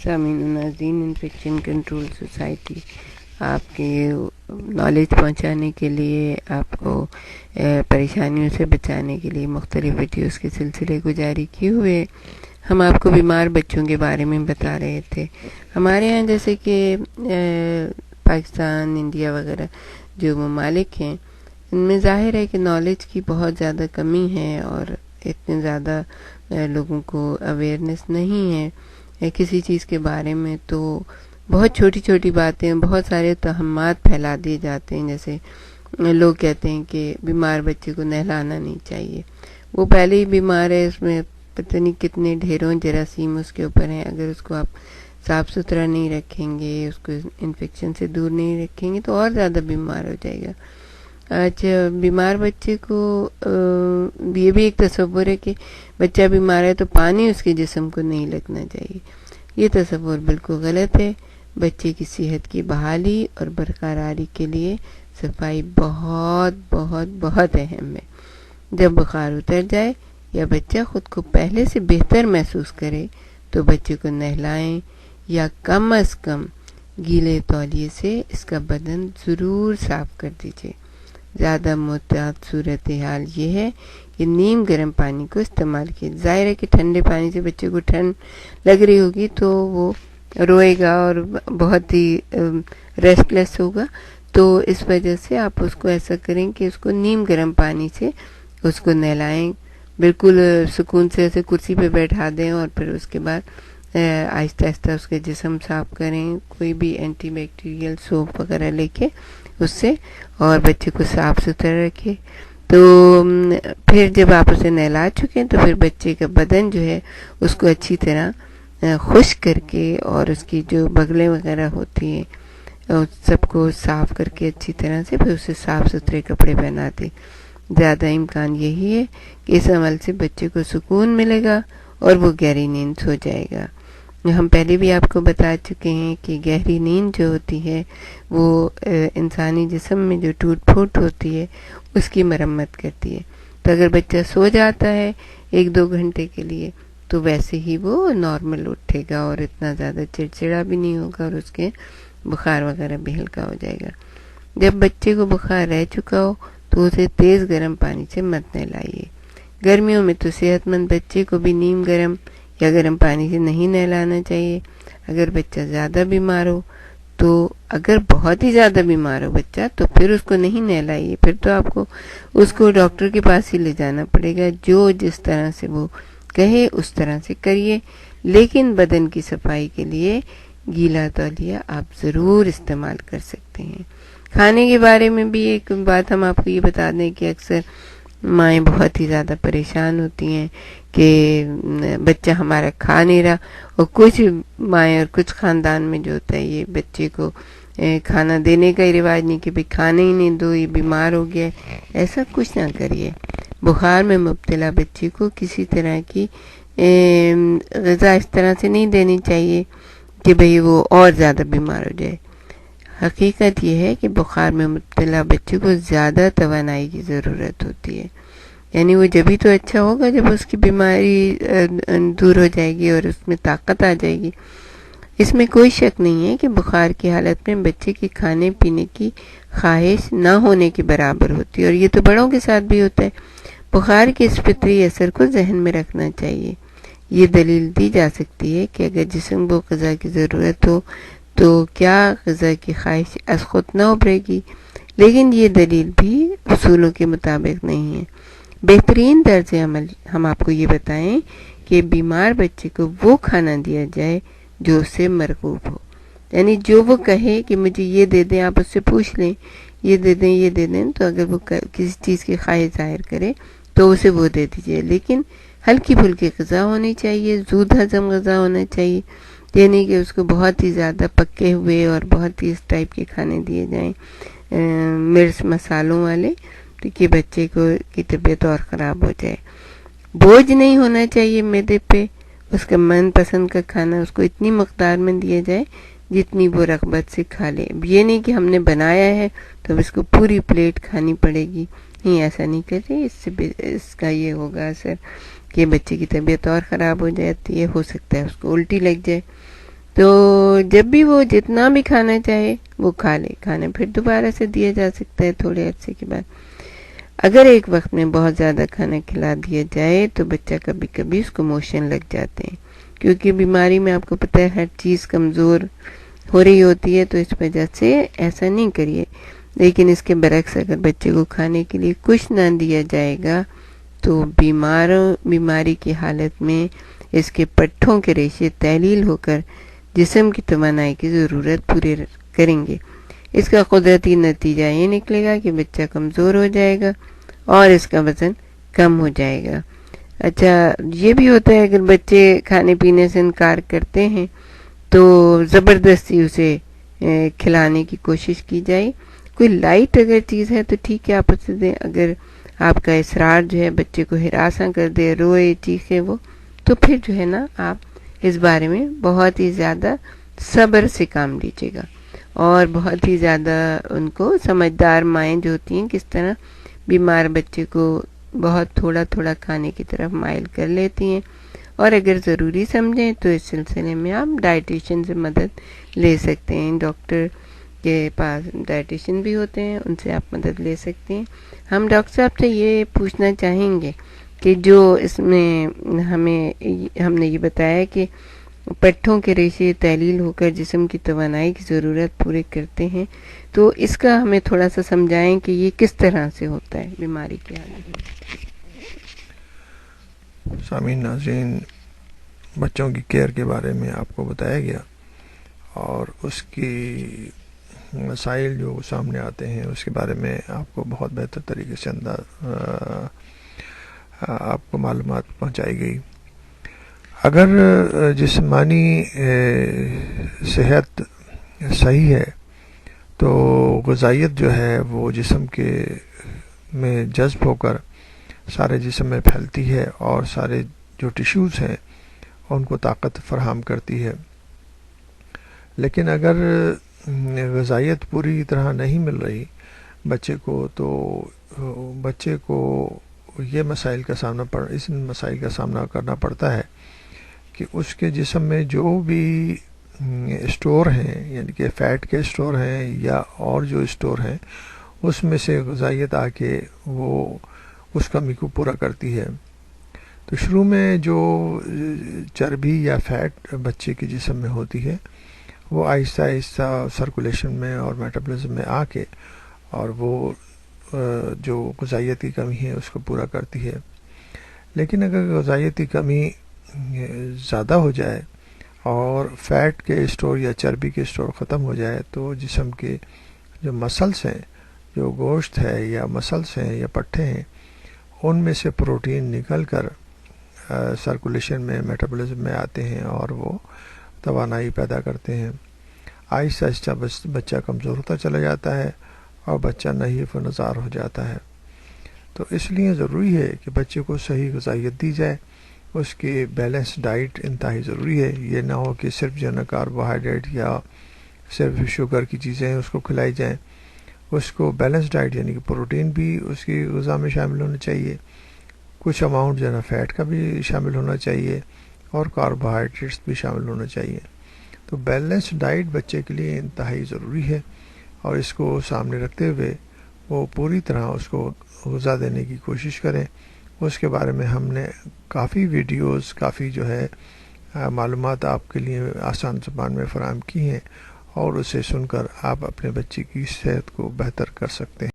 سامعین و ناظرین، انفیکشن کنٹرول سوسائٹی آپ کے نالج پہنچانے کے لیے، آپ کو پریشانیوں سے بچانے کے لیے مختلف ویڈیوز کے سلسلے کو جاری کیے ہوئے ہم آپ کو بیمار بچوں کے بارے میں بتا رہے تھے۔ ہمارے ہاں جیسے کہ پاکستان، انڈیا وغیرہ جو ممالک ہیں، ان میں ظاہر ہے کہ نالج کی بہت زیادہ کمی ہے اور اتنے زیادہ لوگوں کو اویئرنیس نہیں ہے کسی چیز کے بارے میں، تو بہت چھوٹی چھوٹی باتیں، بہت سارے توہمات پھیلا دیے جاتے ہیں۔ جیسے لوگ کہتے ہیں کہ بیمار بچے کو نہلانا نہیں چاہیے، وہ پہلے ہی بیمار ہے، اس میں پتہ نہیں کتنے ڈھیروں جراثیم اس کے اوپر ہیں، اگر اس کو آپ صاف ستھرا نہیں رکھیں گے، اس کو انفیکشن سے دور نہیں رکھیں گے تو اور زیادہ بیمار ہو جائے گا۔ اچھا، بیمار بچے کو یہ بھی ایک تصور ہے کہ بچہ بیمار ہے تو پانی اس کے جسم کو نہیں لگنا چاہیے۔ یہ تصور بالکل غلط ہے۔ بچے کی صحت کی بحالی اور برقراری کے لیے صفائی بہت بہت بہت اہم ہے۔ جب بخار اتر جائے یا بچہ خود کو پہلے سے بہتر محسوس کرے تو بچے کو نہلائیں یا کم از کم گیلے تولیے سے اس کا بدن ضرور صاف کر دیجیے۔ زیادہ محتاط صورتحال یہ ہے کہ نیم گرم پانی کو استعمال کیے۔ ظاہر ہے کہ ٹھنڈے پانی سے بچے کو ٹھنڈ لگ رہی ہوگی تو وہ روئے گا اور بہت ہی ریسٹلیس ہوگا، تو اس وجہ سے آپ اس کو ایسا کریں کہ اس کو نیم گرم پانی سے اس کو نہلائیں، بالکل سکون سے اسے کرسی پہ بیٹھا دیں اور پھر اس کے بعد آہستہ آہستہ اس کے جسم صاف کریں، کوئی بھی اینٹی بیکٹیریل سوپ وغیرہ لے کے اس سے، اور بچے کو صاف ستھرا رکھے۔ تو پھر جب آپ اسے نہلا چکے تو پھر بچے کا بدن جو ہے اس کو اچھی طرح خشک کر کے اور اس کی جو بغلیں وغیرہ ہوتی ہیں سب کو صاف کر کے اچھی طرح سے پھر اسے صاف ستھرے کپڑے پہناتے۔ زیادہ امکان یہی ہے کہ اس عمل سے بچے کو سکون ملے گا اور وہ گہری نیند سو جائے گا۔ ہم پہلے بھی آپ کو بتا چکے ہیں کہ گہری نیند جو ہوتی ہے وہ انسانی جسم میں جو ٹوٹ پھوٹ ہوتی ہے اس کی مرمت کرتی ہے۔ تو اگر بچہ سو جاتا ہے 1-2 گھنٹے کے لیے تو ویسے ہی وہ نارمل اٹھے گا اور اتنا زیادہ چڑچڑا بھی نہیں ہوگا اور اس کے بخار وغیرہ بھی ہلکا ہو جائے گا۔ جب بچے کو بخار رہ چکا ہو تو اسے تیز گرم پانی سے مت نہلائیے۔ گرمیوں میں تو صحت مند بچے کو بھی نیم گرم یا گرم پانی سے نہیں نہلانا چاہیے۔ اگر بچہ زیادہ بیمار ہو تو اگر بہت ہی زیادہ بیمار ہو بچہ تو پھر اس کو نہیں نہلائیے، پھر تو آپ کو اس کو ڈاکٹر کے پاس ہی لے جانا پڑے گا۔ جو جس طرح سے وہ کہے اس طرح سے کریے، لیکن بدن کی صفائی کے لیے گیلا تولیہ آپ ضرور استعمال کر سکتے ہیں۔ کھانے کے بارے میں بھی ایک بات ہم آپ کو یہ بتا دیں کہ اکثر مائیں بہت ہی زیادہ پریشان ہوتی ہیں کہ بچہ ہمارا کھا نہیں رہا، اور کچھ مائیں اور کچھ خاندان میں جو ہوتا ہے یہ بچے کو کھانا دینے کا ہی رواج نہیں کہ کھانے ہی نہیں دو، یہ بیمار ہو گیا۔ ایسا کچھ نہ کریے۔ بخار میں مبتلا بچے کو کسی طرح کی غذا اس طرح سے نہیں دینی چاہیے کہ بھئی وہ اور زیادہ بیمار ہو جائے۔ حقیقت یہ ہے کہ بخار میں مبتلا بچے کو زیادہ توانائی کی ضرورت ہوتی ہے، یعنی وہ جبھی تو اچھا ہوگا جب اس کی بیماری دور ہو جائے گی اور اس میں طاقت آ جائے گی۔ اس میں کوئی شک نہیں ہے کہ بخار کی حالت میں بچے کی کھانے پینے کی خواہش نہ ہونے کے برابر ہوتی ہے، اور یہ تو بڑوں کے ساتھ بھی ہوتا ہے۔ بخار کے اس فطری اثر کو ذہن میں رکھنا چاہیے۔ یہ دلیل دی جا سکتی ہے کہ اگر جسم کو غذا کی ضرورت ہو تو کیا غذا کی خواہش از خود نہ ابھرے گی، لیکن یہ دلیل بھی اصولوں کے مطابق نہیں ہے۔ بہترین طرز عمل ہم آپ کو یہ بتائیں کہ بیمار بچے کو وہ کھانا دیا جائے جو اسے مرغوب ہو، یعنی جو وہ کہے کہ مجھے یہ دے دیں، آپ اس سے پوچھ لیں یہ دے دیں یہ دے دیں، تو اگر وہ کسی چیز کی خواہش ظاہر کرے تو اسے وہ دے دیجیے، لیکن ہلکی پھلکی غذا ہونی چاہیے، زود ہضم غذا ہونا چاہیے، یہ نہیں کہ اس کو بہت ہی زیادہ پکے ہوئے اور بہت ہی اس ٹائپ کے کھانے دیے جائیں مرچ مسالوں والے، تو کہ بچے کی طبیعت اور خراب ہو جائے۔ بوجھ نہیں ہونا چاہیے معدے پہ، اس کا من پسند کا کھانا اس کو اتنی مقدار میں دیا جائے جتنی وہ رغبت سے کھا لے۔ یہ نہیں کہ ہم نے بنایا ہے تو اس کو پوری پلیٹ کھانی پڑے گی، نہیں، ایسا نہیں کرے، اس کا یہ ہوگا اثر کہ بچے کی طبیعت اور خراب ہو جاتی ہے، ہو سکتا ہے اس کو الٹی لگ جائے۔ تو جب بھی وہ جتنا بھی کھانا چاہے وہ کھا لے، کھانا پھر دوبارہ سے دیا جا سکتا ہے تھوڑے عرصے کے بعد۔ اگر ایک وقت میں بہت زیادہ کھانا کھلا دیا جائے تو بچہ کبھی کبھی اس کو موشن لگ جاتے ہیں، کیونکہ بیماری میں آپ کو پتہ ہے ہر چیز کمزور ہو رہی ہوتی ہے، تو اس وجہ سے ایسا نہیں کریے۔ لیکن اس کے برعکس اگر بچے کو کھانے کے لیے کچھ نہ دیا جائے گا تو بیماری کی حالت میں اس کے پٹھوں کے ریشے تحلیل ہو کر جسم کی توانائی کی ضرورت پوری کریں گے۔ اس کا قدرتی نتیجہ یہ نکلے گا کہ بچہ کمزور ہو جائے گا اور اس کا وزن کم ہو جائے گا۔ اچھا، یہ بھی ہوتا ہے اگر بچے کھانے پینے سے انکار کرتے ہیں تو زبردستی اسے کھلانے کی کوشش کی جائے۔ کوئی لائٹ اگر چیز ہے تو ٹھیک ہے آپ اسے دیں، اگر آپ کا اصرار جو ہے بچے کو ہراساں کر دے، روئے چیخے وہ، تو پھر جو ہے نا آپ اس بارے میں بہت ہی زیادہ صبر سے کام لیجیے گا، اور بہت ہی زیادہ ان کو سمجھدار مائیں جو ہوتی ہیں کس طرح بیمار بچے کو بہت تھوڑا تھوڑا کھانے کی طرف مائل کر لیتی ہیں، اور اگر ضروری سمجھیں تو اس سلسلے میں آپ ڈائٹیشین سے مدد لے سکتے ہیں۔ ڈاکٹر کے پاس ڈائٹیشین بھی ہوتے ہیں، ان سے آپ مدد لے سکتے ہیں۔ ہم ڈاکٹر صاحب سے یہ پوچھنا چاہیں گے کہ جو اس میں ہم نے یہ بتایا کہ پٹھوں کے ریشے تحلیل ہو کر جسم کی توانائی کی ضرورت پورے کرتے ہیں، تو اس کا ہمیں تھوڑا سا سمجھائیں کہ یہ کس طرح سے ہوتا ہے بیماری کے حالت میں۔ سامعین ناظرین، بچوں کی کیئر کے بارے میں آپ کو بتایا گیا، اور اس کی مسائل جو سامنے آتے ہیں اس کے بارے میں آپ کو بہت بہتر طریقے سے آپ کو معلومات پہنچائی گئی۔ اگر جسمانی صحت صحیح ہے تو غذائیت جو ہے وہ جسم کے میں جذب ہو کر سارے جسم میں پھیلتی ہے اور سارے جو ٹیشوز ہیں ان کو طاقت فراہم کرتی ہے۔ لیکن اگر غذائیت پوری طرح نہیں مل رہی بچے کو تو بچے کو اس مسائل کا سامنا کرنا پڑتا ہے کہ اس کے جسم میں جو بھی اسٹور ہیں، یعنی کہ فیٹ کے اسٹور ہیں یا اور جو اسٹور ہیں، اس میں سے غذائیت آ کے وہ اس کمی کو پورا کرتی ہے۔ تو شروع میں جو چربی یا فیٹ بچے کے جسم میں ہوتی ہے وہ آہستہ آہستہ سرکولیشن میں اور میٹابولزم میں آ کے اور وہ جو غذائیت کی کمی ہے اس کو پورا کرتی ہے۔ لیکن اگر غذائیت کی کمی زیادہ ہو جائے اور فیٹ کے اسٹور یا چربی کے اسٹور ختم ہو جائے تو جسم کے جو مسلس ہیں، جو گوشت ہے یا مسلس ہیں یا پٹھے ہیں، ان میں سے پروٹین نکل کر سرکولیشن میں میٹابولزم میں آتے ہیں اور وہ توانائی پیدا کرتے ہیں۔ آہستہ آہستہ بچہ کمزور ہوتا چلا جاتا ہے اور بچہ نحیف و نزار ہو جاتا ہے۔ تو اس لیے ضروری ہے کہ بچے کو صحیح غذائیت دی جائے، اس کی بیلنس ڈائٹ انتہائی ضروری ہے۔ یہ نہ ہو کہ صرف جو ہے نا کاربوہائیڈریٹ یا صرف شوگر کی چیزیں اس کو کھلائی جائیں۔ اس کو بیلنس ڈائٹ یعنی کہ پروٹین بھی اس کی غذا میں شامل ہونا چاہیے، کچھ اماؤنٹ جو ہے نا فیٹ کا بھی شامل ہونا چاہیے، اور کاربوہائیڈریٹس بھی شامل ہونا چاہیے۔ تو بیلنس ڈائٹ بچے کے لیے انتہائی ضروری ہے، اور اس کو سامنے رکھتے ہوئے وہ پوری طرح اس کو غذا دینے کی کوشش کریں۔ اس کے بارے میں ہم نے کافی ویڈیوز، کافی جو ہے معلومات آپ کے لیے آسان زبان میں فراہم کی ہیں، اور اسے سن کر آپ اپنے بچے کی صحت کو بہتر کر سکتے ہیں۔